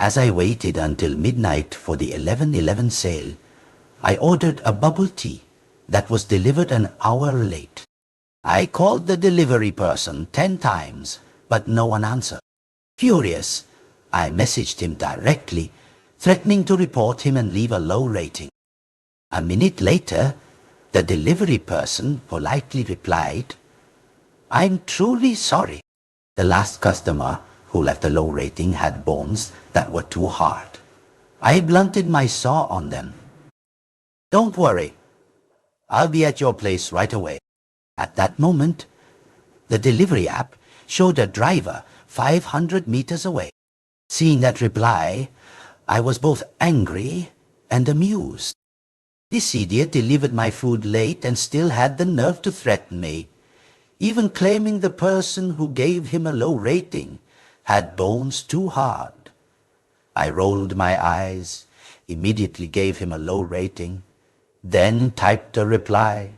As I waited until midnight for the 11:11 sale, I ordered a bubble tea that was delivered an hour late. I called the delivery person 10 times, but no one answered. Furious, I messaged him directly, threatening to report him and leave a low rating. A minute later, the delivery person politely replied, "I'm truly sorry. The last customer who left a low rating had bones that were too hard. I blunted my saw on them. Don't worry, I'll be at your place right away." At that moment, the delivery app showed a driver 500 meters away. Seeing that reply, I was both angry and amused. This idiot delivered my food late and still had the nerve to threaten me, even claiming the person who gave him a low rating had bones too hard. I rolled my eyes, immediately gave him a low rating, then typed a reply,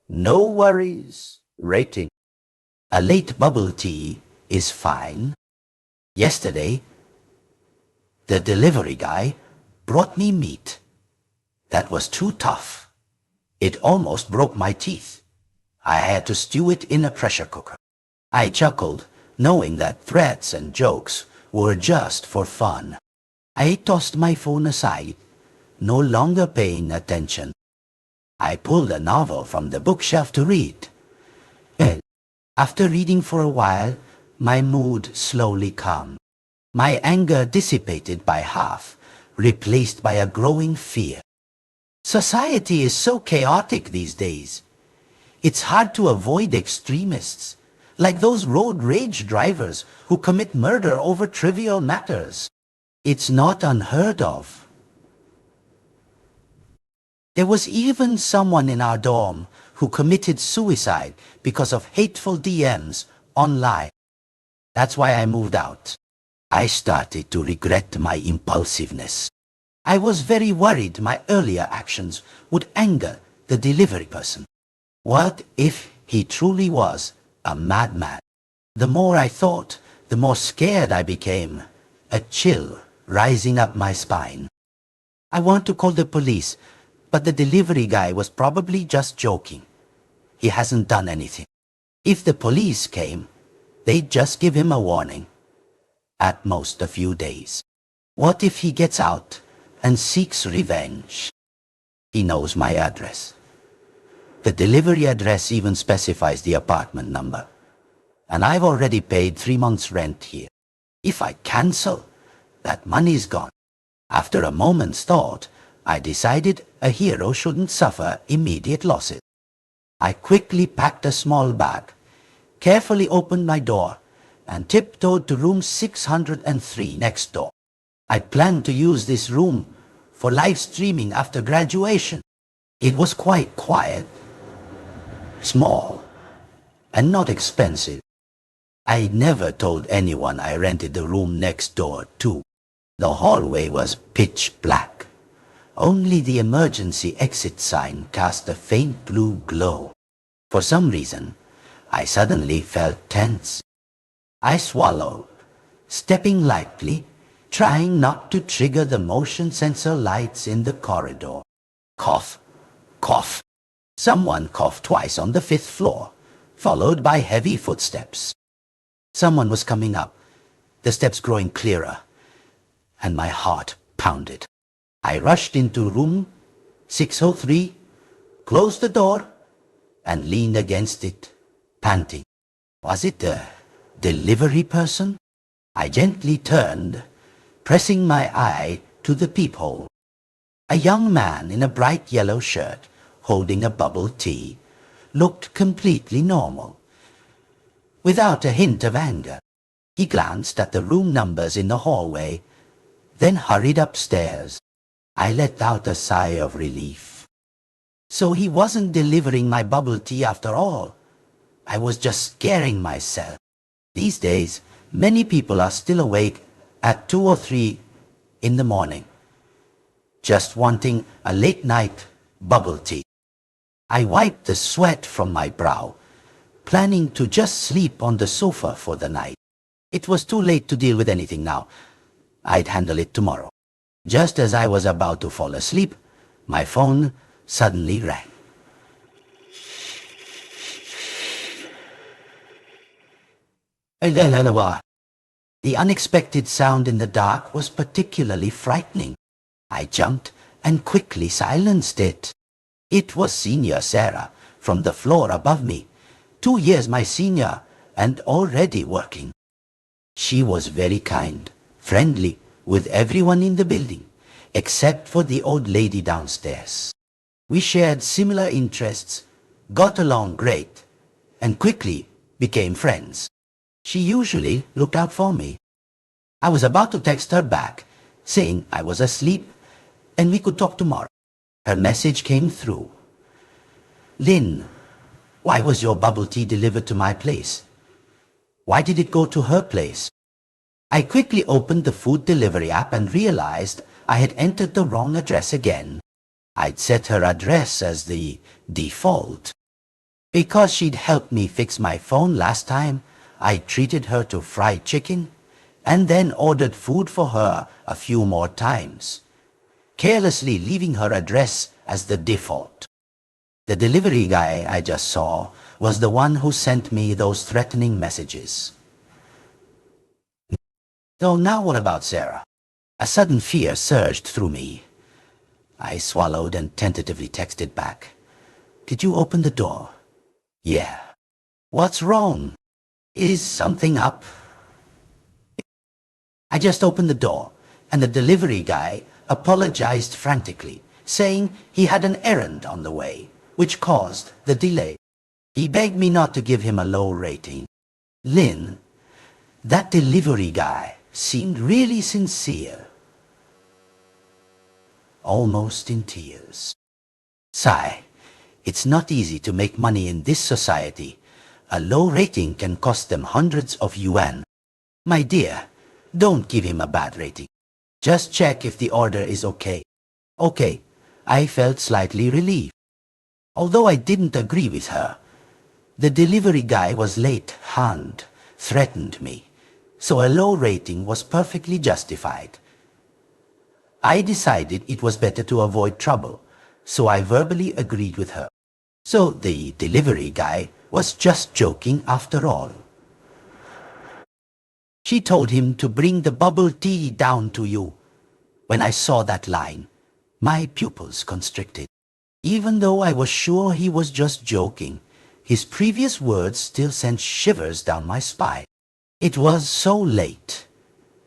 "No worries, rating." A late bubble tea is fine. Yesterday, the delivery guy brought me meat that was too tough. It almost broke my teeth. I had to stew it in a pressure cooker. I chuckled, knowing that threats and jokes were just for fun. I tossed my phone aside, no longer paying attention. I pulled a novel from the bookshelf to read. Well, after reading for a while, my mood slowly calmed. My anger dissipated by half, replaced by a growing fear. Society is so chaotic these days. It's hard to avoid extremists, like those road rage drivers who commit murder over trivial matters. It's not unheard of. There was even someone in our dorm who committed suicide because of hateful DMs online. That's why I moved out. I started to regret my impulsiveness. I was very worried my earlier actions would anger the delivery person. What if he truly was a madman? The more I thought, the more scared I became, a chill rising up my spine. I want to call the police, but the delivery guy was probably just joking. He hasn't done anything. If the police came, they'd just give him a warning. At most a few days. What if he gets out and seeks revenge? He knows my address. The delivery address even specifies the apartment number. And I've already paid 3 months' rent here. If I cancel, that money's gone. After a moment's thought, I decided a hero shouldn't suffer immediate losses. I quickly packed a small bag, carefully opened my door, and tiptoed to room 603 next door. I planned to use this room for live streaming after graduation. It was quite quiet, small, and not expensive. I never told anyone I rented the room next door too. The hallway was pitch black. Only the emergency exit sign cast a faint blue glow. For some reason, I suddenly felt tense. I swallowed, stepping lightly, trying not to trigger the motion sensor lights in the corridor. Cough, cough. Someone coughed twice on the 5th floor, followed by heavy footsteps. Someone was coming up, the steps growing clearer, and my heart pounded. I rushed into room 603, closed the door, and leaned against it, panting. Was it the delivery person? I gently turned, pressing my eye to the peephole. A young man in a bright yellow shirt, holding a bubble tea, looked completely normal, without a hint of anger. He glanced at the room numbers in the hallway, then hurried upstairs. I let out a sigh of relief. So he wasn't delivering my bubble tea after all. I was just scaring myself. These days, many people are still awake at 2 or 3 in the morning, just wanting a late-night bubble tea. I wiped the sweat from my brow, planning to just sleep on the sofa for the night. It was too late to deal with anything now. I'd handle it tomorrow. Just as I was about to fall asleep, my phone suddenly rang. The unexpected sound in the dark was particularly frightening. I jumped and quickly silenced it. It was Senior Sarah from the floor above me, 2 years my senior and already working. She was very kind, friendly with everyone in the building, except for the old lady downstairs. We shared similar interests, got along great, and quickly became friends. She usually looked out for me. I was about to text her back, saying I was asleep and we could talk tomorrow. Her message came through. Lynn, why was your bubble tea delivered to my place? Why did it go to her place? I quickly opened the food delivery app and realized I had entered the wrong address again. I'd set her address as the default. Because she'd helped me fix my phone last time, I treated her to fried chicken and then ordered food for her a few more times, carelessly leaving her address as the default. The delivery guy I just saw was the one who sent me those threatening messages. So now what about Sarah? A sudden fear surged through me. I swallowed and tentatively texted back. Did you open the door? Yeah. What's wrong? Is something up? I just opened the door, and the delivery guy apologized frantically, saying he had an errand on the way, which caused the delay. He begged me not to give him a low rating. Lynn, that delivery guy seemed really sincere. Almost in tears. Sigh, it's not easy to make money in this society. A low rating can cost them hundreds of yuan. My dear, don't give him a bad rating. Just check if the order is okay. Okay, I felt slightly relieved. Although I didn't agree with her, the delivery guy was late-hand, threatened me, so a low rating was perfectly justified. I decided it was better to avoid trouble, so I verbally agreed with her. So the delivery guy was just joking after all. She told him to bring the bubble tea down to you. When I saw that line, my pupils constricted. Even though I was sure he was just joking, his previous words still sent shivers down my spine. It was so late,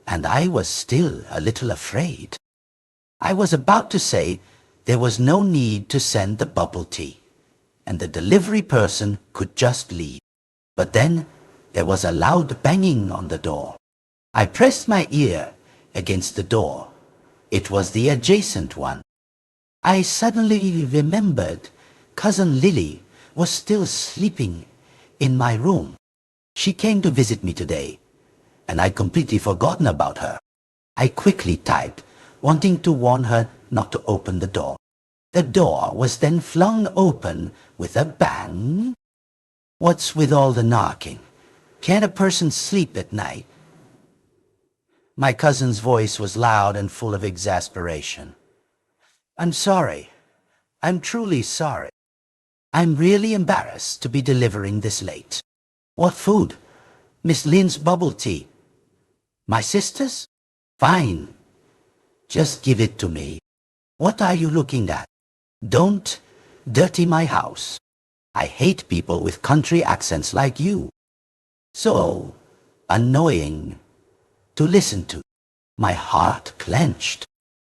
and I was still a little afraid. I was about to say there was no need to send the bubble tea, and the delivery person could just leave. But then there was a loud banging on the door. I pressed my ear against the door. It was the adjacent one. I suddenly remembered Cousin Lily was still sleeping in my room. She came to visit me today, and I'd completely forgotten about her. I quickly typed, wanting to warn her not to open the door. The door was then flung open with a bang. What's with all the knocking? Can't a person sleep at night? My cousin's voice was loud and full of exasperation. I'm sorry. I'm truly sorry. I'm really embarrassed to be delivering this late. What food? Miss Lynn's bubble tea. My sister's? Fine. Just give it to me. What are you looking at? Don't dirty my house. I hate people with country accents like you. So annoying to listen to. My heart clenched.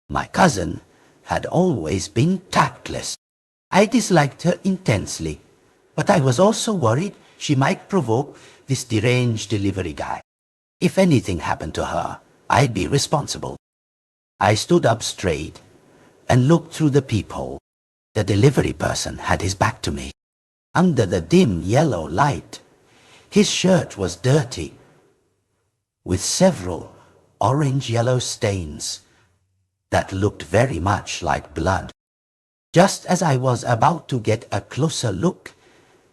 My cousin had always been tactless. I disliked her intensely, but I was also worried she might provoke this deranged delivery guy. If anything happened to her, I'd be responsible. I stood up straight and looked through the peephole. The delivery person had his back to me. Under the dim yellow light, his shirt was dirty, with several orange-yellow stains that looked very much like blood. Just as I was about to get a closer look,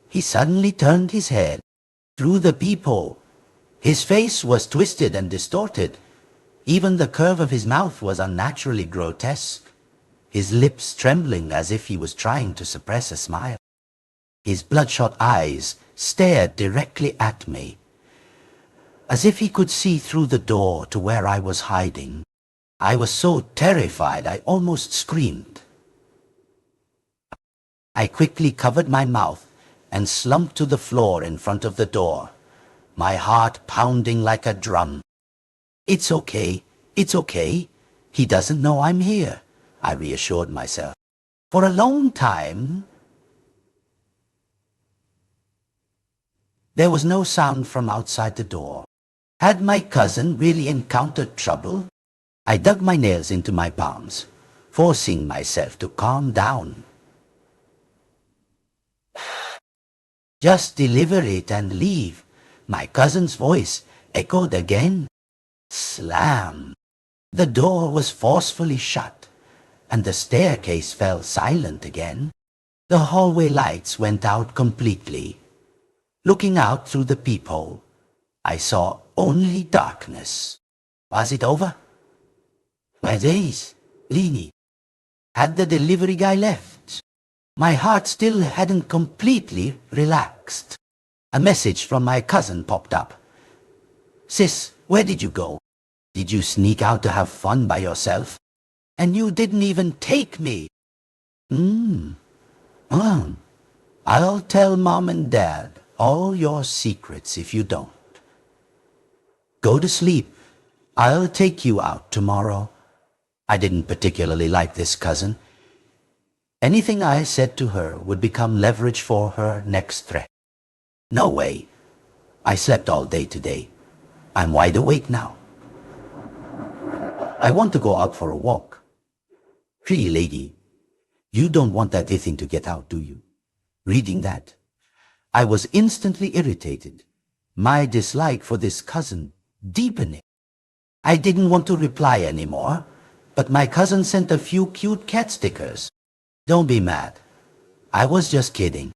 he suddenly turned his head through the peephole. His face was twisted and distorted, Even the curve of his mouth was unnaturally grotesque, his lips trembling as if he was trying to suppress a smile. His bloodshot eyes stared directly at me, as if he could see through the door to where I was hiding. I was so terrified I almost screamed. I quickly covered my mouth and slumped to the floor in front of the door, my heart pounding like a drum. It's okay, it's okay. He doesn't know I'm here, I reassured myself. For a long time, there was no sound from outside the door. Had my cousin really encountered trouble? I dug my nails into my palms, forcing myself to calm down. Just deliver it and leave. My cousin's voice echoed again. Slam! The door was forcefully shut, and the staircase fell silent again. The hallway lights went out completely. Looking out through the peephole, I saw only darkness. Was it over? My days, Lini. Had the delivery guy left? My heart still hadn't completely relaxed. A message from my cousin popped up. Sis, where did you go? Did you sneak out to have fun by yourself? And you didn't even take me. Well, I'll tell Mom and Dad all your secrets if you don't. Go to sleep. I'll take you out tomorrow. I didn't particularly like this cousin. Anything I said to her would become leverage for her next threat. No way. I slept all day today. I'm wide awake now. I want to go out for a walk. Pretty lady, you don't want that thing to get out, do you? Reading that, I was instantly irritated. My dislike for this cousin deepening. I didn't want to reply anymore, but my cousin sent a few cute cat stickers. Don't be mad. I was just kidding.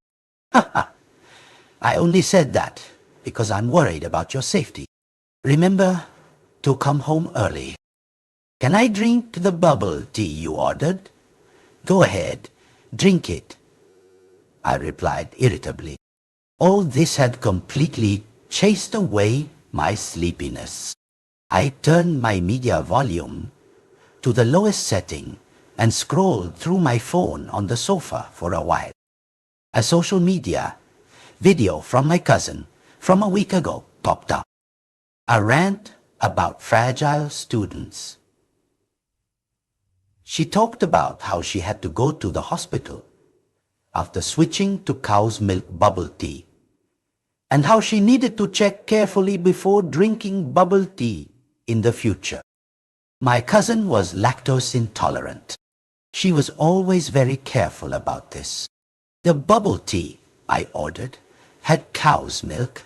I only said that because I'm worried about your safety. Remember to come home early. Can I drink the bubble tea you ordered? Go ahead, drink it, I replied irritably. All this had completely chased away my sleepiness. I turned my media volume to the lowest setting and scrolled through my phone on the sofa for a while. A social media video from my cousin from a week ago popped up. A rant about fragile students. She talked about how she had to go to the hospital after switching to cow's milk bubble tea, and how she needed to check carefully before drinking bubble tea in the future. My cousin was lactose intolerant. She was always very careful about this. The bubble tea I ordered had cow's milk,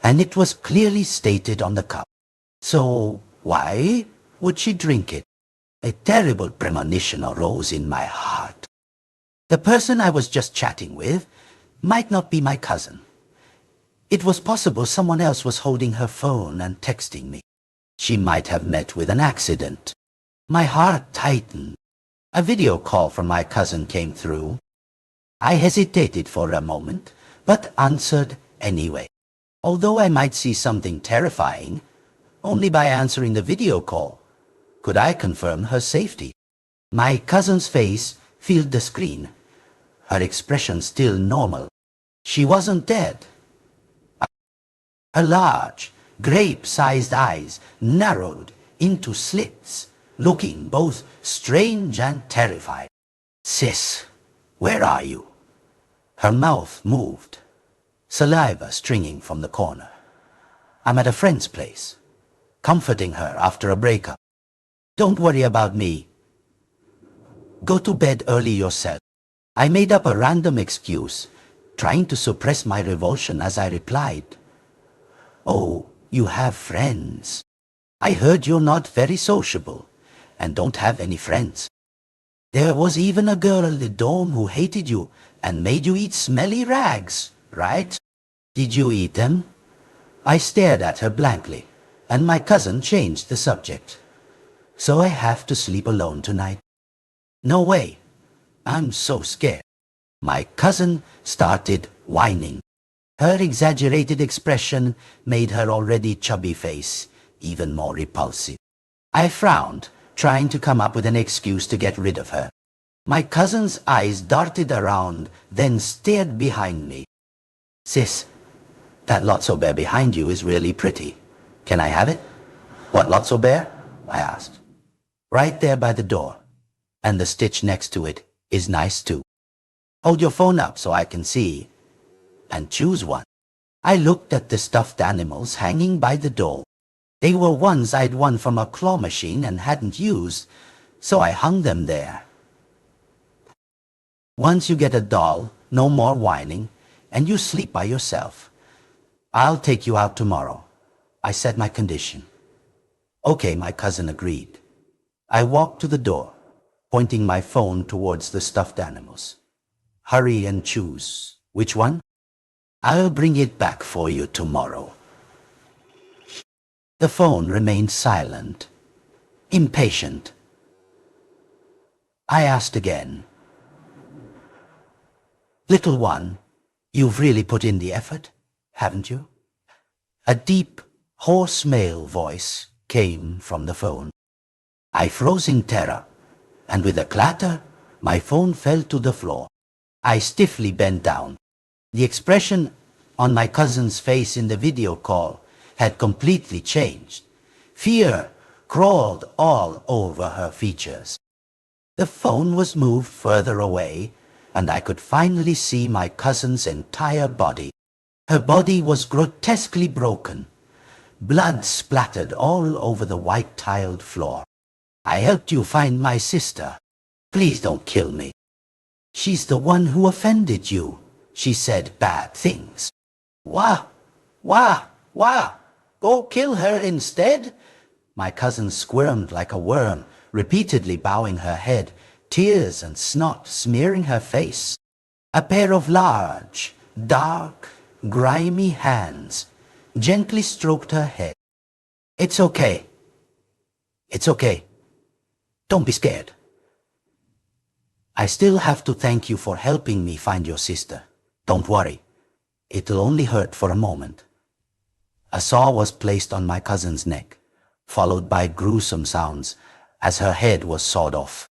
and it was clearly stated on the cup. So why would she drink it? A terrible premonition arose in my heart. The person I was just chatting with might not be my cousin. It was possible someone else was holding her phone and texting me. She might have met with an accident. My heart tightened. A video call from my cousin came through. I hesitated for a moment, but answered anyway. Although I might see something terrifying, only by answering the video call could I confirm her safety. My cousin's face filled the screen, her expression still normal. She wasn't dead. Her large, grape-sized eyes narrowed into slits, looking both strange and terrified. Sis, where are you? Her mouth moved, saliva stringing from the corner. I'm at a friend's place, comforting her after a breakup. Don't worry about me. Go to bed early yourself. I made up a random excuse, trying to suppress my revulsion as I replied. Oh, you have friends. I heard you're not very sociable and don't have any friends. There was even a girl in the dorm who hated you and made you eat smelly rags, right? Did you eat them? I stared at her blankly, and my cousin changed the subject. So I have to sleep alone tonight. No way. I'm so scared. My cousin started whining. Her exaggerated expression made her already chubby face even more repulsive. I frowned, trying to come up with an excuse to get rid of her. My cousin's eyes darted around, then stared behind me. Sis, that Lotso bear behind you is really pretty. Can I have it? What, Lotso bear? I asked. Right there by the door. And the stitch next to it is nice too. Hold your phone up so I can see. And choose one. I looked at the stuffed animals hanging by the door. They were ones I'd won from a claw machine and hadn't used, so I hung them there. Once you get a doll, no more whining, and you sleep by yourself. I'll take you out tomorrow. I said my condition. Okay, my cousin agreed. I walked to the door, pointing my phone towards the stuffed animals. Hurry and choose. Which one? I'll bring it back for you tomorrow. The phone remained silent, impatient. I asked again. Little one, you've really put in the effort, haven't you? A deep, hoarse male voice came from the phone. I froze in terror, and with a clatter, my phone fell to the floor. I stiffly bent down. The expression on my cousin's face in the video call had completely changed. Fear crawled all over her features. The phone was moved further away, and I could finally see my cousin's entire body. Her body was grotesquely broken. Blood splattered all over the white-tiled floor. I helped you find my sister. Please don't kill me. She's the one who offended you. She said bad things. Wah! Wah! Wah! Go kill her instead? My cousin squirmed like a worm, repeatedly bowing her head, tears and snot smearing her face. A pair of large, dark, grimy hands gently stroked her head. It's okay. It's okay. Don't be scared. I still have to thank you for helping me find your sister. Don't worry. It'll only hurt for a moment. A saw was placed on my cousin's neck, followed by gruesome sounds as her head was sawed off.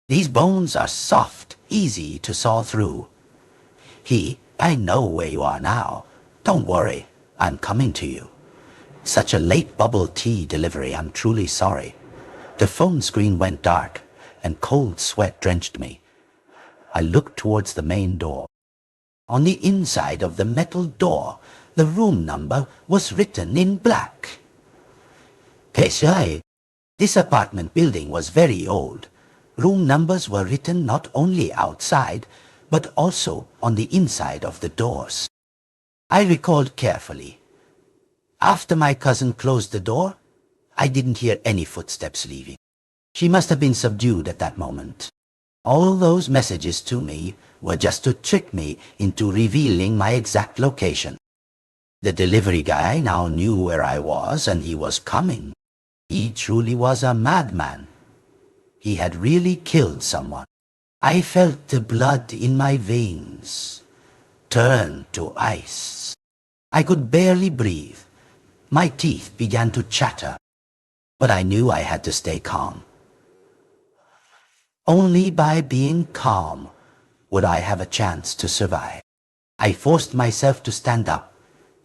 These bones are soft, easy to saw through. I know where you are now. Don't worry, I'm coming to you. Such a late bubble tea delivery, I'm truly sorry. The phone screen went dark, and cold sweat drenched me. I looked towards the main door. On the inside of the metal door, the room number was written in black. Pesai, this apartment building was very old. Room numbers were written not only outside, but also on the inside of the doors. I recalled carefully. After my cousin closed the door, I didn't hear any footsteps leaving. She must have been subdued at that moment. All those messages to me were just to trick me into revealing my exact location. The delivery guy now knew where I was, and he was coming. He truly was a madman. He had really killed someone. I felt the blood in my veins turn to ice. I could barely breathe. My teeth began to chatter, but I knew I had to stay calm. Only by being calm would I have a chance to survive. I forced myself to stand up,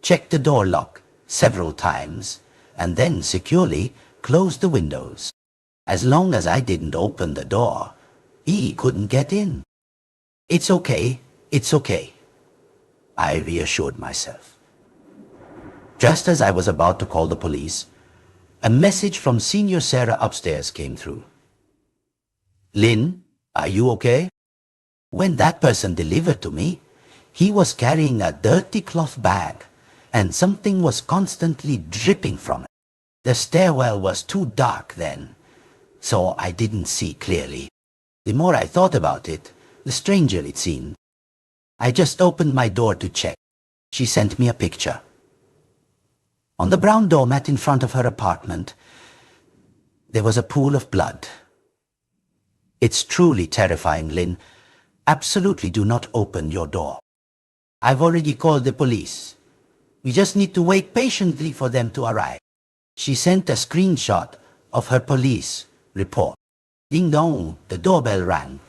checked the door lock several times, and then securely closed the windows. As long as I didn't open the door, he couldn't get in. It's okay, it's okay, I reassured myself. Just as I was about to call the police, a message from Senior Sarah upstairs came through. Lynn, are you okay? When that person delivered to me, he was carrying a dirty cloth bag, and something was constantly dripping from it. The stairwell was too dark then, so I didn't see clearly. The more I thought about it, the stranger it seemed. I just opened my door to check. She sent me a picture. On the brown doormat in front of her apartment There was a pool of blood. It's truly terrifying, Lynn. Absolutely do not open your door. I've already called the police. We just need to wait patiently for them to arrive. She sent a screenshot of her police report. Ding dong, the doorbell rang.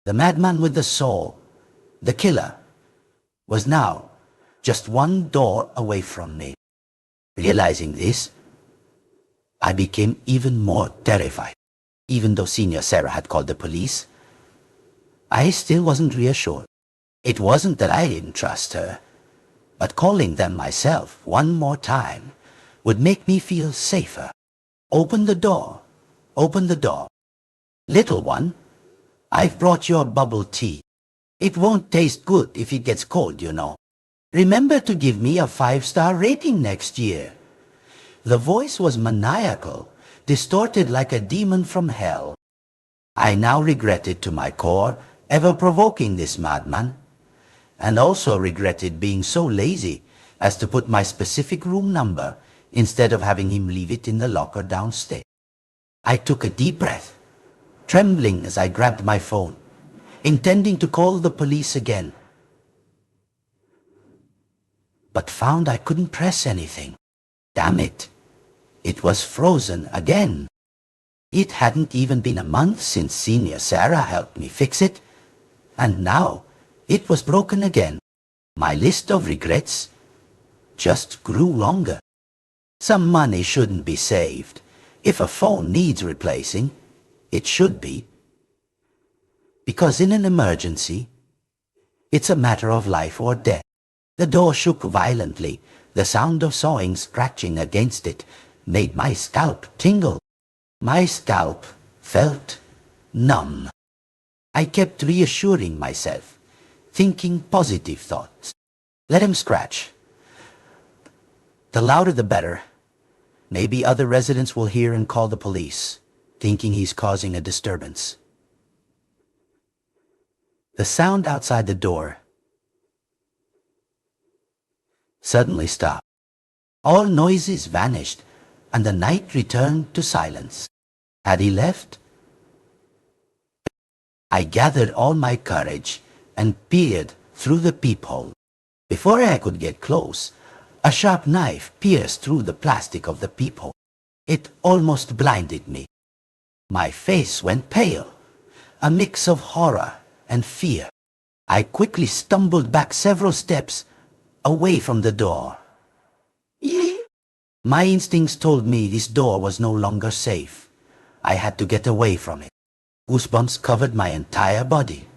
The madman with the saw, the killer, was now just one door away from me. Realizing this, I became even more terrified. Even though Senior Sarah had called the police, I still wasn't reassured. It wasn't that I didn't trust her, but calling them myself one more time would make me feel safer. Open the door. Open the door. Little one, I've brought your bubble tea. It won't taste good if it gets cold, you know. Remember to give me a 5-star rating next year. The voice was maniacal, distorted like a demon from hell. I now regretted to my core ever provoking this madman, and also regretted being so lazy as to put my specific room number instead of having him leave it in the locker downstairs. I took a deep breath, trembling as I grabbed my phone, intending to call the police again, but found I couldn't press anything. Damn it, it was frozen again. It hadn't even been a month since Senior Sarah helped me fix it, and now it was broken again. My list of regrets just grew longer. Some money shouldn't be saved. If a phone needs replacing, it should be. Because in an emergency, it's a matter of life or death. The door shook violently. The sound of sawing scratching against it made my scalp tingle. My scalp felt numb. I kept reassuring myself, thinking positive thoughts. Let him scratch. The louder the better. Maybe other residents will hear and call the police, thinking he's causing a disturbance. The sound outside the door suddenly stopped. All noises vanished, and the night returned to silence. Had he left? I gathered all my courage and peered through the peephole. Before I could get close, a sharp knife pierced through the plastic of the peephole. It almost blinded me. My face went pale, a mix of horror and fear. I quickly stumbled back several steps away from the door. My instincts told me this door was no longer safe. I had to get away from it. Goosebumps covered my entire body.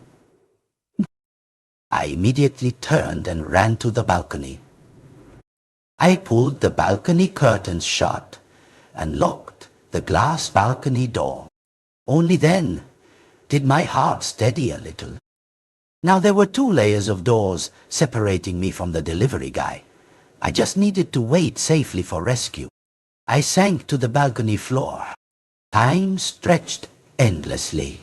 I immediately turned and ran to the balcony. I pulled the balcony curtains shut and locked the glass balcony door. Only then did my heart steady a little. Now there were 2 layers of doors separating me from the delivery guy. I just needed to wait safely for rescue. I sank to the balcony floor. Time stretched endlessly.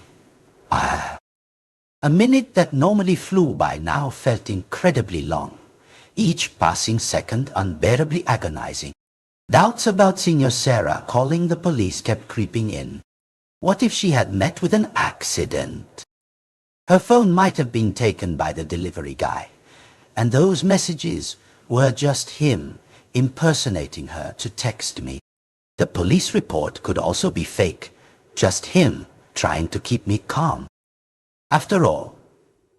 A minute that normally flew by now felt incredibly long, each passing second unbearably agonizing. Doubts about Senior Sarah calling the police kept creeping in. What if she had met with an accident? Her phone might have been taken by the delivery guy, and those messages were just him impersonating her to text me. The police report could also be fake, just him trying to keep me calm. After all,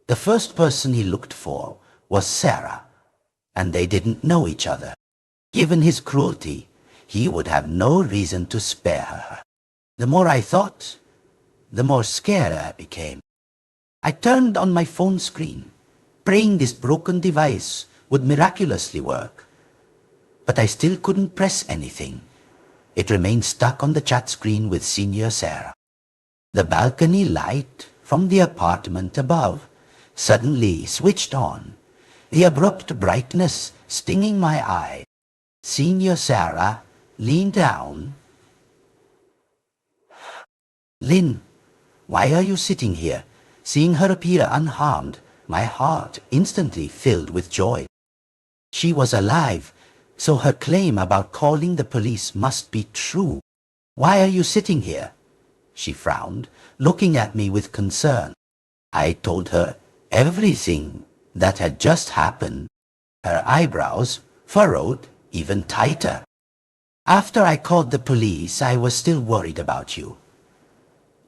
the first person he looked for was Sarah, and they didn't know each other. Given his cruelty, he would have no reason to spare her. The more I thought, the more scared I became. I turned on my phone screen, praying this broken device would miraculously work. But I still couldn't press anything. It remained stuck on the chat screen with Senior Sarah. The balcony light from the apartment above suddenly switched on, the abrupt brightness stinging my eye. Senior Sarah leaned down. "Lynn, why are you sitting here?" Seeing her appear unharmed, my heart instantly filled with joy. She was alive, So her claim about calling the police must be true. Why are you sitting here? She frowned, looking at me with concern. I told her everything that had just happened. Her eyebrows furrowed even tighter. After I called the police, I was still worried about you.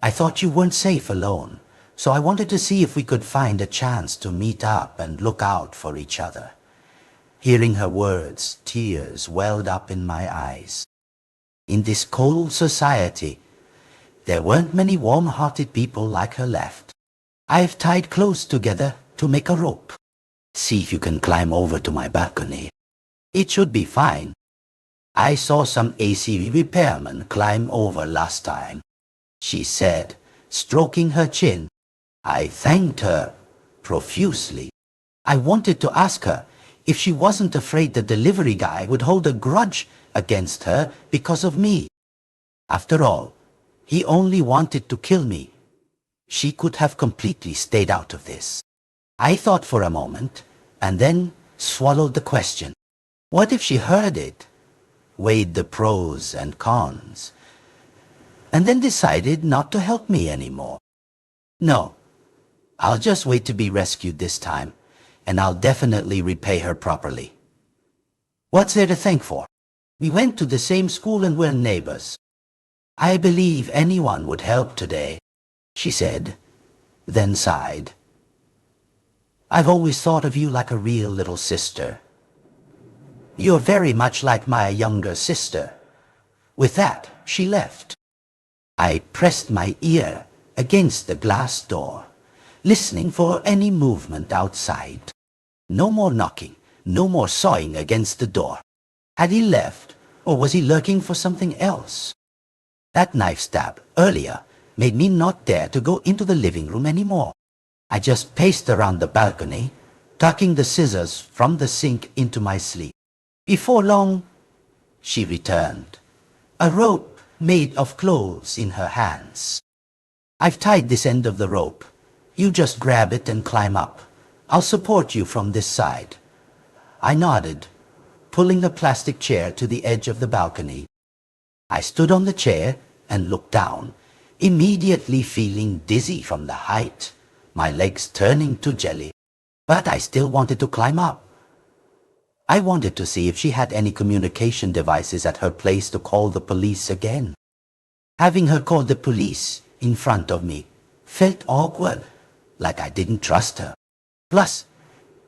I thought you weren't safe alone, so I wanted to see if we could find a chance to meet up and look out for each other. Hearing her words, tears welled up in my eyes. In this cold society, there weren't many warm-hearted people like her left. I've tied clothes together to make a rope. See if you can climb over to my balcony. It should be fine. I saw some AC repairman climb over last time, she said, stroking her chin. I thanked her profusely. I wanted to ask her if she wasn't afraid the delivery guy would hold a grudge against her because of me. After all, he only wanted to kill me. She could have completely stayed out of this. I thought for a moment, and then swallowed the question. What if she heard it, weighed the pros and cons, and then decided not to help me anymore? No, I'll just wait to be rescued this time, and I'll definitely repay her properly. What's there to thank for? We went to the same school and we're neighbors. I believe anyone would help today, she said, then sighed. I've always thought of you like a real little sister. You're very much like my younger sister. With that, she left. I pressed my ear against the glass door, listening for any movement outside. No more knocking, no more sawing against the door. Had he left, or was he lurking for something else? That knife stab earlier made me not dare to go into the living room anymore. I just paced around the balcony, tucking the scissors from the sink into my sleeve. Before long, she returned, a rope made of clothes in her hands. I've tied this end of the rope. You just grab it and climb up. I'll support you from this side. I nodded, pulling a plastic chair to the edge of the balcony. I stood on the chair and looked down, immediately feeling dizzy from the height, my legs turning to jelly. But I still wanted to climb up. I wanted to see if she had any communication devices at her place to call the police again. Having her call the police in front of me felt awkward, like I didn't trust her. Plus,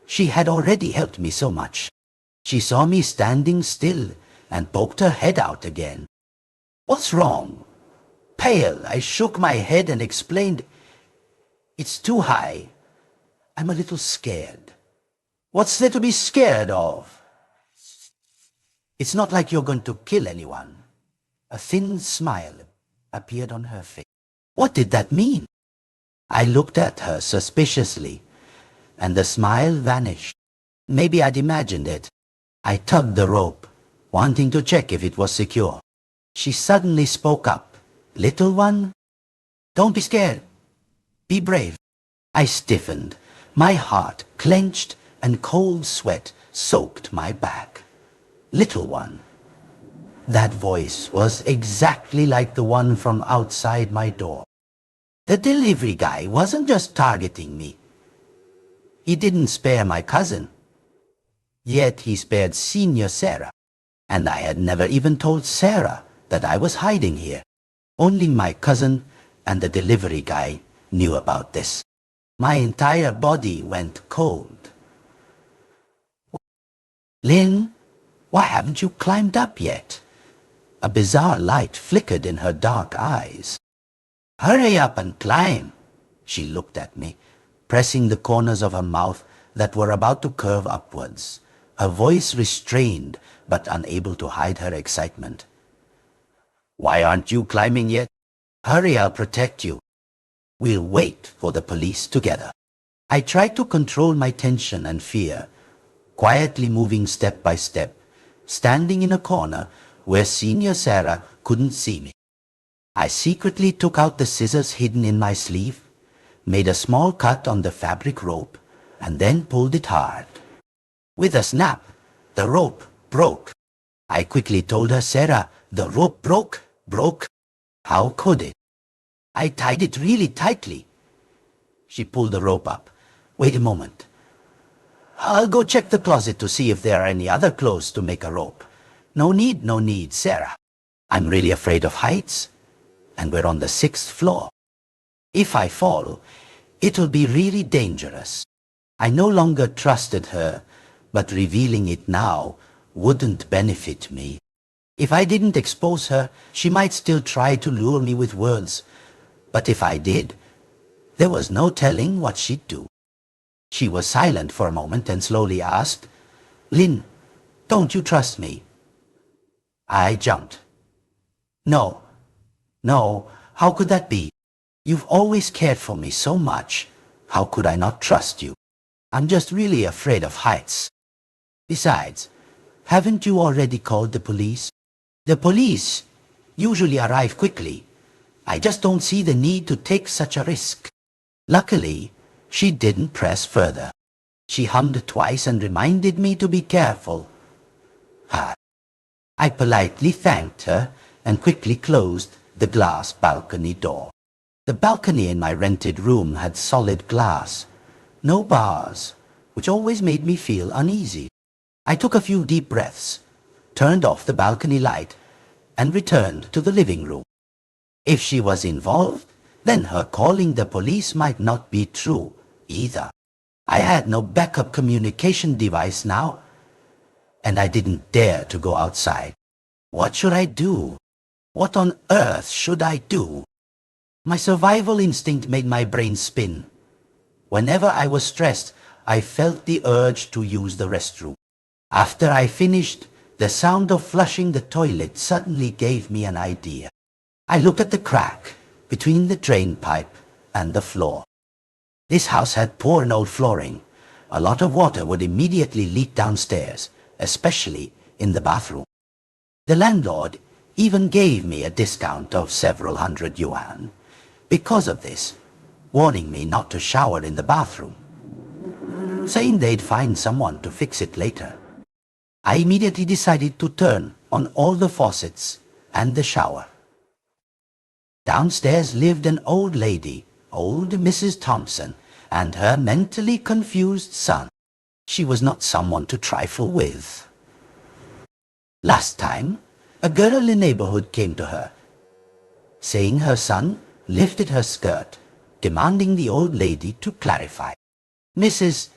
she had already helped me so much. She saw me standing still and poked her head out again. What's wrong? Pale, I shook my head and explained, It's too high. I'm a little scared. What's there to be scared of? It's not like you're going to kill anyone. A thin smile appeared on her face. What did that mean? I looked at her suspiciously, and the smile vanished. Maybe I'd imagined it. I tugged the rope, wanting to check if it was secure. She suddenly spoke up. Little one, don't be scared. Be brave. I stiffened. My heart clenched and cold sweat soaked my back. Little one. That voice was exactly like the one from outside my door. The delivery guy wasn't just targeting me. He didn't spare my cousin. Yet he spared Senior Sarah. And I had never even told Sarah that I was hiding here. Only my cousin and the delivery guy knew about this. My entire body went cold. Lynn, why haven't you climbed up yet? A bizarre light flickered in her dark eyes. Hurry up and climb. She looked at me, pressing the corners of her mouth that were about to curve upwards, her voice restrained but unable to hide her excitement. Why aren't you climbing yet? Hurry, I'll protect you. We'll wait for the police together. I tried to control my tension and fear, quietly moving step by step, standing in a corner where Senior Sarah couldn't see me. I secretly took out the scissors hidden in my sleeve, made a small cut on the fabric rope, and then pulled it hard. With a snap, the rope broke. I quickly told her, Sarah, the rope broke. How could it? I tied it really tightly. She pulled the rope up. Wait a moment. I'll go check the closet to see if there are any other clothes to make a rope. No need, Sarah. I'm really afraid of heights, and we're on the 6th floor. If I fall, it'll be really dangerous. I no longer trusted her, but revealing it now wouldn't benefit me. If I didn't expose her, she might still try to lure me with words. But if I did, there was no telling what she'd do. She was silent for a moment and slowly asked, Lynn, don't you trust me? I jumped. No, how could that be? You've always cared for me so much. How could I not trust you? I'm just really afraid of heights. Besides, haven't you already called the police? The police usually arrive quickly. I just don't see the need to take such a risk. Luckily, she didn't press further. She hummed twice and reminded me to be careful. I politely thanked her and quickly closed the glass balcony door. The balcony in my rented room had solid glass, no bars, which always made me feel uneasy. I took a few deep breaths, turned off the balcony light, and returned to the living room. If she was involved, then her calling the police might not be true either. I had no backup communication device now, and I didn't dare to go outside. What should I do? What on earth should I do? My survival instinct made my brain spin. Whenever I was stressed, I felt the urge to use the restroom. After I finished, the sound of flushing the toilet suddenly gave me an idea. I looked at the crack between the drain pipe and the floor. This house had poor and old flooring. A lot of water would immediately leak downstairs, especially in the bathroom. The landlord even gave me a discount of several hundred yuan because of this, warning me not to shower in the bathroom, saying they'd find someone to fix it later. I immediately decided to turn on all the faucets and the shower. Downstairs lived an old lady, old Mrs. Thompson, and her mentally confused son. She was not someone to trifle with. Last time, a girl in the neighborhood came to her, saying her son lifted her skirt, demanding the old lady to clarify. Mrs.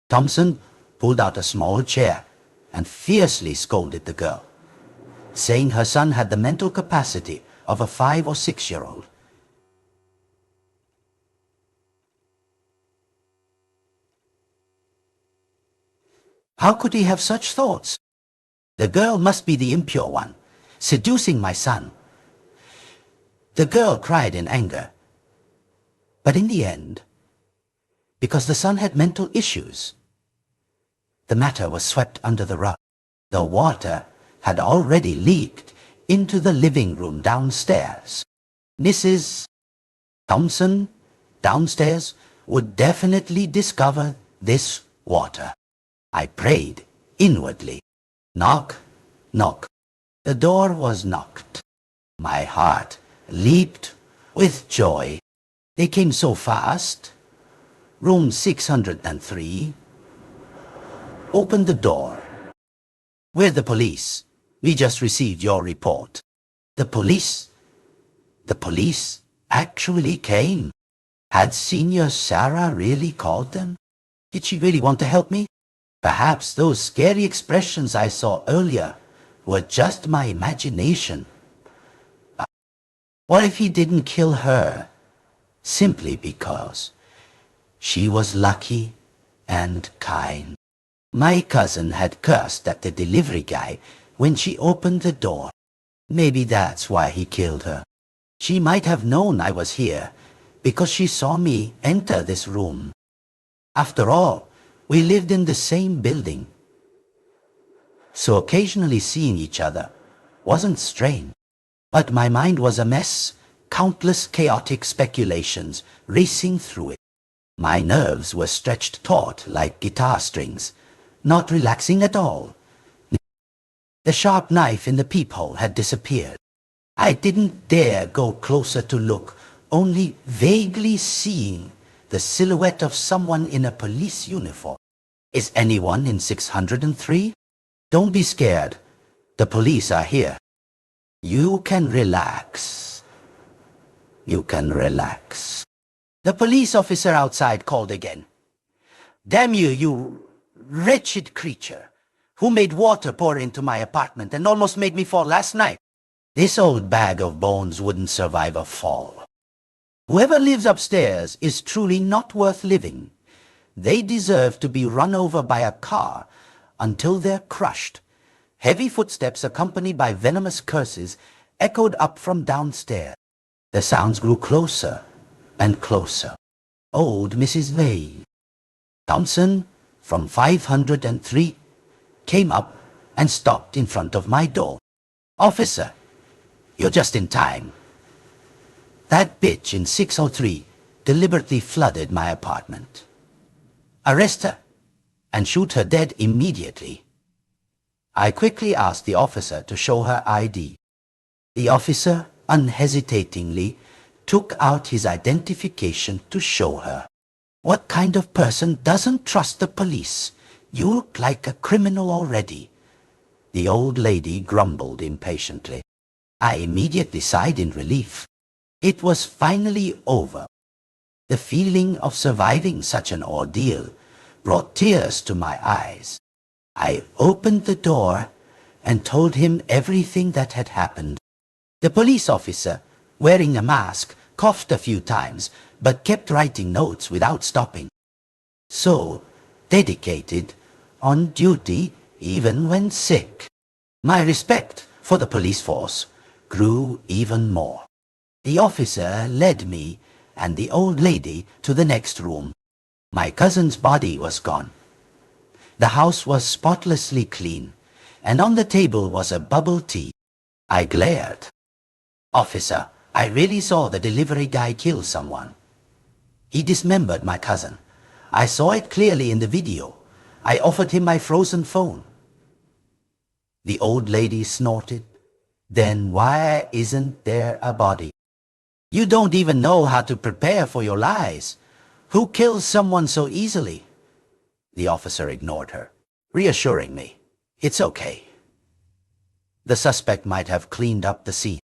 Thompson pulled out a small chair and fiercely scolded the girl, saying her son had the mental capacity of a 5 or 6-year-old. How could he have such thoughts? The girl must be the impure one, seducing my son. The girl cried in anger. But in the end, because the son had mental issues, the matter was swept under the rug. The water had already leaked into the living room downstairs. Mrs. Thompson downstairs would definitely discover this water. I prayed inwardly. Knock, knock. The door was knocked. My heart leaped with joy. They came so fast. Room 603. Opened the door. We're the police. We just received your report. The police actually came. Had Senior Sarah really called them? Did she really want to help me? Perhaps those scary expressions I saw earlier were just my imagination. What if he didn't kill her simply because she was lucky and kind? My cousin had cursed at the delivery guy when she opened the door. Maybe that's why he killed her. She might have known I was here because she saw me enter this room. After all, we lived in the same building, so occasionally seeing each other wasn't strange. But my mind was a mess, countless chaotic speculations racing through it. My nerves were stretched taut like guitar strings, not relaxing at all. The sharp knife in the peephole had disappeared. I didn't dare go closer to look, only vaguely seeing the silhouette of someone in a police uniform. Is anyone in 603? Don't be scared. The police are here. You can relax. You can relax. The police officer outside called again. Damn you, you wretched creature, who made water pour into my apartment and almost made me fall last night. This old bag of bones wouldn't survive a fall. Whoever lives upstairs is truly not worth living. They deserve to be run over by a car until they're crushed. Heavy footsteps accompanied by venomous curses echoed up from downstairs. The sounds grew closer and closer. Old Mrs. Vane. Thompson, from 503, came up and stopped in front of my door. Officer, you're just in time. That bitch in 603 deliberately flooded my apartment. Arrest her and shoot her dead immediately. I quickly asked the officer to show her ID. The officer unhesitatingly took out his identification to show her. What kind of person doesn't trust the police? You look like a criminal already. The old lady grumbled impatiently. I immediately sighed in relief. It was finally over. The feeling of surviving such an ordeal brought tears to my eyes. I opened the door and told him everything that had happened. The police officer, wearing a mask, coughed a few times, but kept writing notes without stopping. So dedicated, on duty even when sick. My respect for the police force grew even more. The officer led me and the old lady to the next room. My cousin's body was gone. The house was spotlessly clean, and on the table was a bubble tea. I glared. Officer, I really saw the delivery guy kill someone. He dismembered my cousin. I saw it clearly in the video. I offered him my frozen phone. The old lady snorted. Then why isn't there a body? You don't even know how to prepare for your lies. Who kills someone so easily? The officer ignored her, reassuring me. It's okay. The suspect might have cleaned up the scene.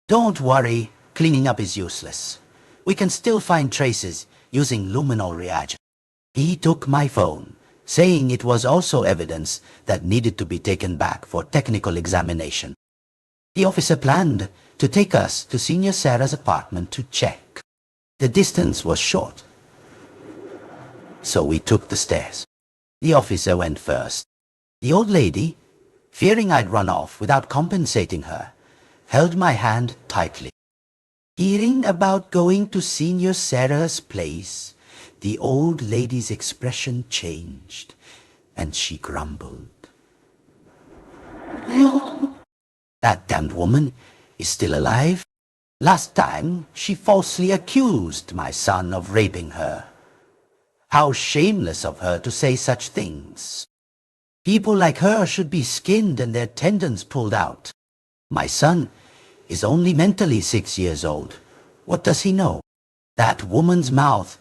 Don't worry, cleaning up is useless. We can still find traces using luminol reagent. He took my phone, saying it was also evidence that needed to be taken back for technical examination. The officer planned to take us to Senior Sarah's apartment to check. The distance was short, so we took the stairs. The officer went first. The old lady, fearing I'd run off without compensating her, held my hand tightly. Hearing about going to Senior Sarah's place, the old lady's expression changed, and she grumbled. That damned woman is still alive. Last time, she falsely accused my son of raping her. How shameless of her to say such things. People like her should be skinned and their tendons pulled out. My son is only mentally 6 years old. What does he know? That woman's mouth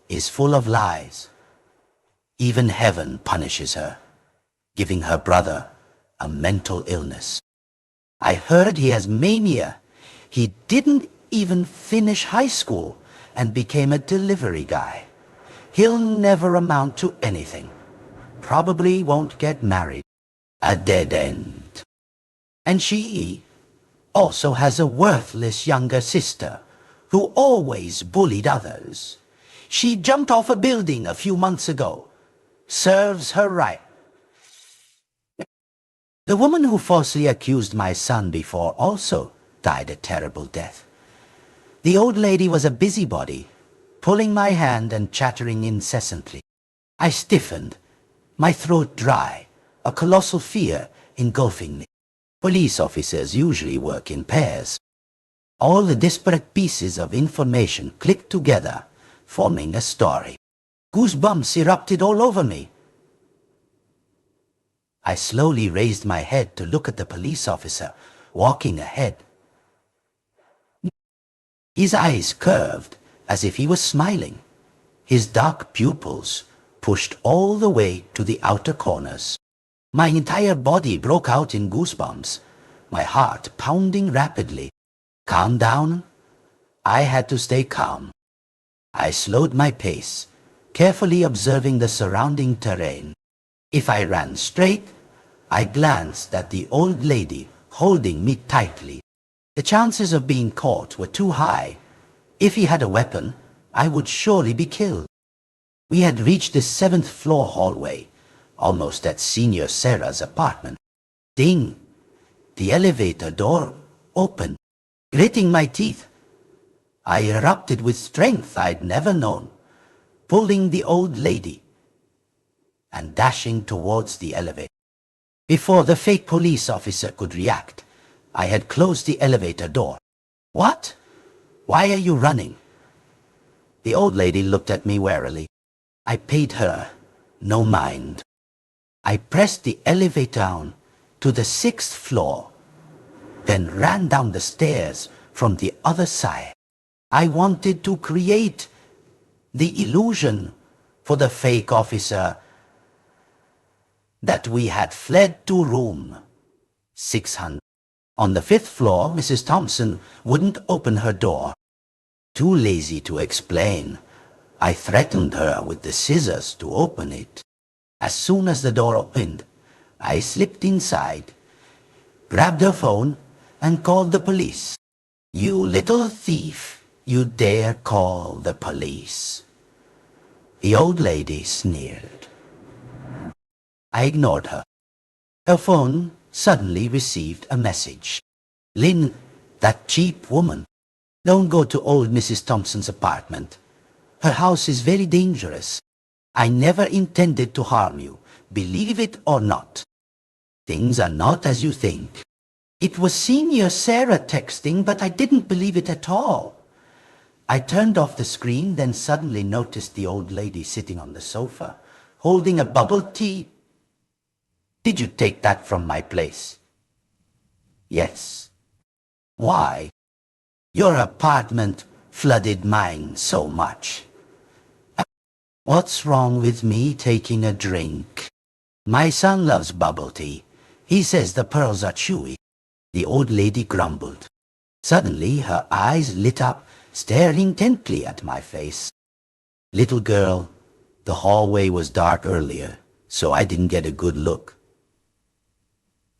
is full of lies. Even heaven punishes her, giving her brother a mental illness. I heard he has mania. He didn't even finish high school and became a delivery guy. He'll never amount to anything. Probably won't get married. A dead end. And she also has a worthless younger sister who always bullied others. She jumped off a building a few months ago. Serves her right. The woman who falsely accused my son before also died a terrible death. The old lady was a busybody, pulling my hand and chattering incessantly. I stiffened, my throat dry, a colossal fear engulfing me. Police officers usually work in pairs. All the disparate pieces of information clicked together, forming a story. Goosebumps erupted all over me. I slowly raised my head to look at the police officer walking ahead. His eyes curved as if he was smiling. His dark pupils pushed all the way to the outer corners. My entire body broke out in goosebumps, my heart pounding rapidly. Calm down. I had to stay calm. I slowed my pace, carefully observing the surrounding terrain. If I ran straight, I glanced at the old lady holding me tightly. The chances of being caught were too high. If he had a weapon, I would surely be killed. We had reached the 7th floor hallway, almost at Senior Sarah's apartment. Ding! The elevator door opened. Gritting my teeth, I erupted with strength I'd never known, pulling the old lady and dashing towards the elevator. Before the fake police officer could react, I had closed the elevator door. What? Why are you running? The old lady looked at me warily. I paid her no mind. I pressed the elevator down to the 6th floor, then ran down the stairs from the other side. I wanted to create the illusion for the fake officer that we had fled to room 600. On the 5th floor, Mrs. Thompson wouldn't open her door. Too lazy to explain, I threatened her with the scissors to open it. As soon as the door opened, I slipped inside, grabbed her phone, and called the police. You little thief, you dare call the police? The old lady sneered. I ignored her. Her phone suddenly received a message. Lynn, that cheap woman. Don't go to old Mrs. Thompson's apartment. Her house is very dangerous. I never intended to harm you, believe it or not. Things are not as you think. It was Senior Sarah texting, but I didn't believe it at all. I turned off the screen, then suddenly noticed the old lady sitting on the sofa, holding a bubble tea. Did you take that from my place? Yes. Why? Your apartment flooded mine so much. What's wrong with me taking a drink? My son loves bubble tea. He says the pearls are chewy. The old lady grumbled. Suddenly her eyes lit up, staring intently at my face. Little girl, the hallway was dark earlier, so I didn't get a good look.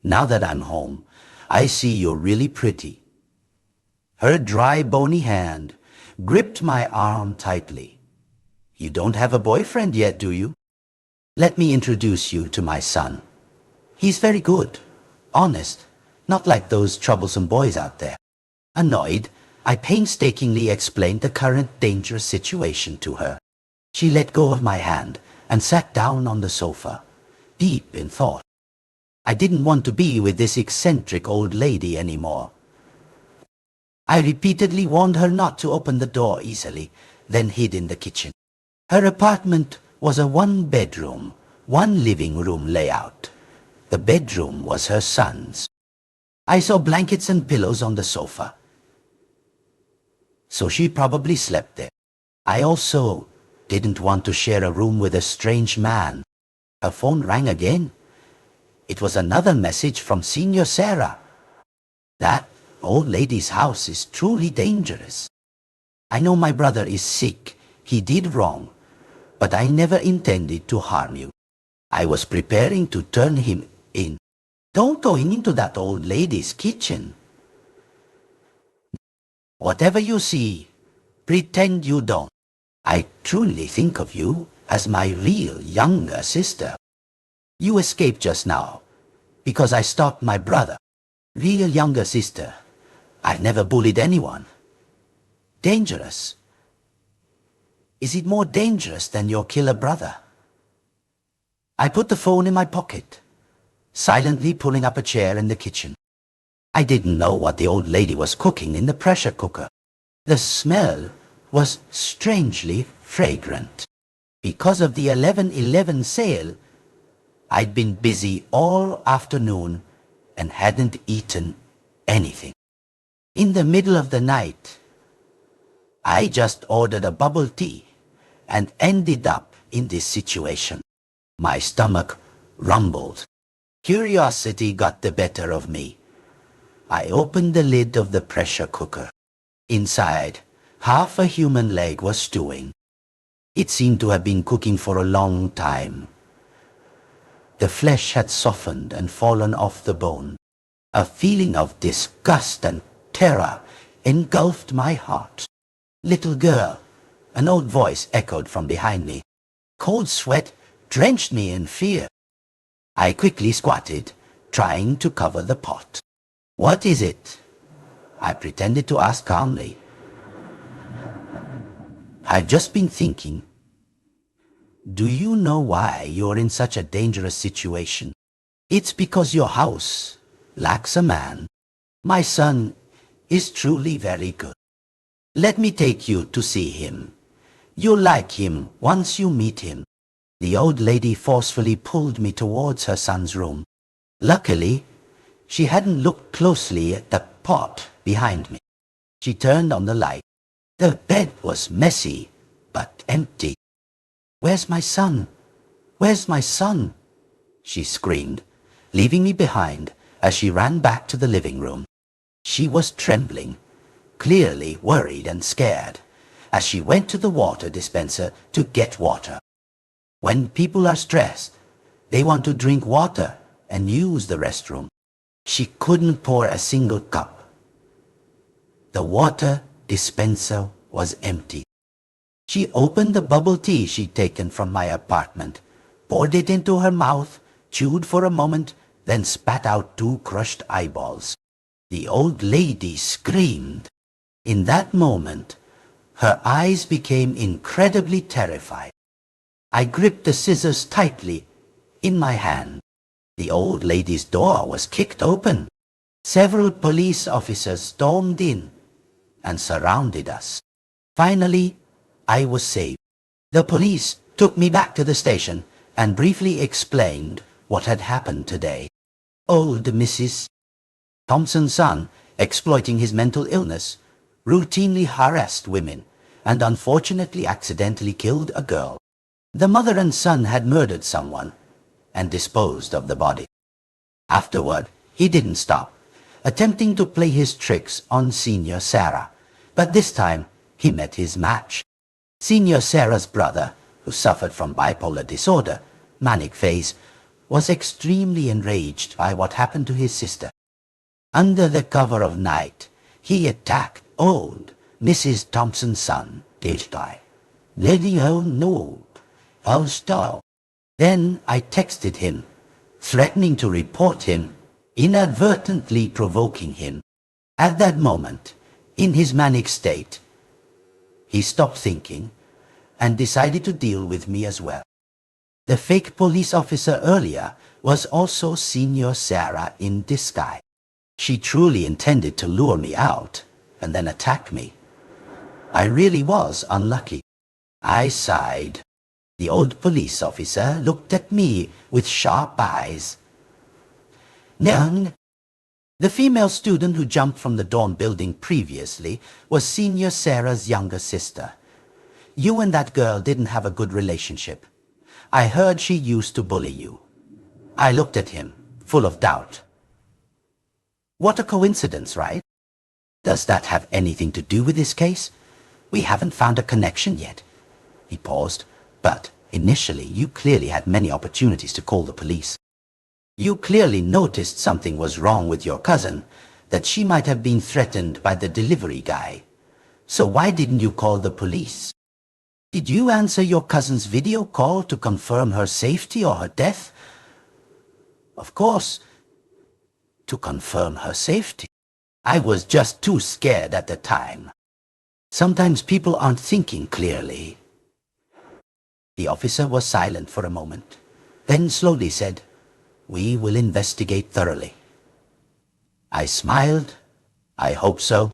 Now that I'm home, I see you're really pretty. Her dry, bony hand gripped my arm tightly. You don't have a boyfriend yet, do you? Let me introduce you to my son. He's very good, honest, not like those troublesome boys out there. Annoyed, I painstakingly explained the current dangerous situation to her. She let go of my hand and sat down on the sofa, deep in thought. I didn't want to be with this eccentric old lady anymore. I repeatedly warned her not to open the door easily, then hid in the kitchen. Her apartment was a 1-bedroom, 1-living-room layout. The bedroom was her son's. I saw blankets and pillows on the sofa, so she probably slept there. I also didn't want to share a room with a strange man. Her phone rang again. It was another message from Senior Sarah. That old lady's house is truly dangerous. I know my brother is sick. He did wrong, but I never intended to harm you. I was preparing to turn him in. Don't go into that old lady's kitchen. Whatever you see, pretend you don't. I truly think of you as my real younger sister. You escaped just now because I stopped my brother. Real younger sister. I've never bullied anyone. Dangerous. Is it more dangerous than your killer brother? I put the phone in my pocket, silently pulling up a chair in the kitchen. I didn't know what the old lady was cooking in the pressure cooker. The smell was strangely fragrant. Because of the 11/11 sale, I'd been busy all afternoon and hadn't eaten anything. In the middle of the night, I just ordered a bubble tea and ended up in this situation. My stomach rumbled. Curiosity got the better of me. I opened the lid of the pressure cooker. Inside, half a human leg was stewing. It seemed to have been cooking for a long time. The flesh had softened and fallen off the bone. A feeling of disgust and terror engulfed my heart. "Little girl," an old voice echoed from behind me. Cold sweat drenched me in fear. I quickly squatted, trying to cover the pot. "What is it?" I pretended to ask calmly. "I've just been thinking. Do you know why you're in such a dangerous situation? It's because your house lacks a man. My son is truly very good. Let me take you to see him. You'll like him once you meet him." The old lady forcefully pulled me towards her son's room. Luckily, she hadn't looked closely at the pot behind me. She turned on the light. The bed was messy, but empty. "Where's my son? Where's my son?" she screamed, leaving me behind as she ran back to the living room. She was trembling, clearly worried and scared, as she went to the water dispenser to get water. When people are stressed, they want to drink water and use the restroom. She couldn't pour a single cup. The water dispenser was empty. She opened the bubble tea she'd taken from my apartment, poured it into her mouth, chewed for a moment, then spat out 2 crushed eyeballs. The old lady screamed. In that moment, her eyes became incredibly terrified. I gripped the scissors tightly in my hand. The old lady's door was kicked open. Several police officers stormed in and surrounded us. Finally, I was saved. The police took me back to the station and briefly explained what had happened today. Old Mrs. Thompson's son, exploiting his mental illness, routinely harassed women and unfortunately accidentally killed a girl. The mother and son had murdered someone and disposed of the body. Afterward, he didn't stop, attempting to play his tricks on Senior Sarah, but this time he met his match. Senior Sarah's brother, who suffered from bipolar disorder, manic phase, was extremely enraged by what happened to his sister. Under the cover of night, he attacked old Mrs. Thompson's son, Dishtai. Lady oh no, I'll stop. Then I texted him, threatening to report him, inadvertently provoking him. At that moment, in his manic state, he stopped thinking and decided to deal with me as well. The fake police officer earlier was also Senior Sarah in disguise. She truly intended to lure me out and then attack me. I really was unlucky. I sighed. The old police officer looked at me with sharp eyes. "Nyang." The female student who jumped from the dorm building previously was Senior Sarah's younger sister. "You and that girl didn't have a good relationship. I heard she used to bully you." I looked at him, full of doubt. What a coincidence, right? Does that have anything to do with this case? We haven't found a connection yet. He paused. "But initially, you clearly had many opportunities to call the police. You clearly noticed something was wrong with your cousin, that she might have been threatened by the delivery guy. So why didn't you call the police? Did you answer your cousin's video call to confirm her safety or her death?" "Of course, to confirm her safety. I was just too scared at the time. Sometimes people aren't thinking clearly." The officer was silent for a moment, then slowly said, "We will investigate thoroughly." I smiled. "I hope so."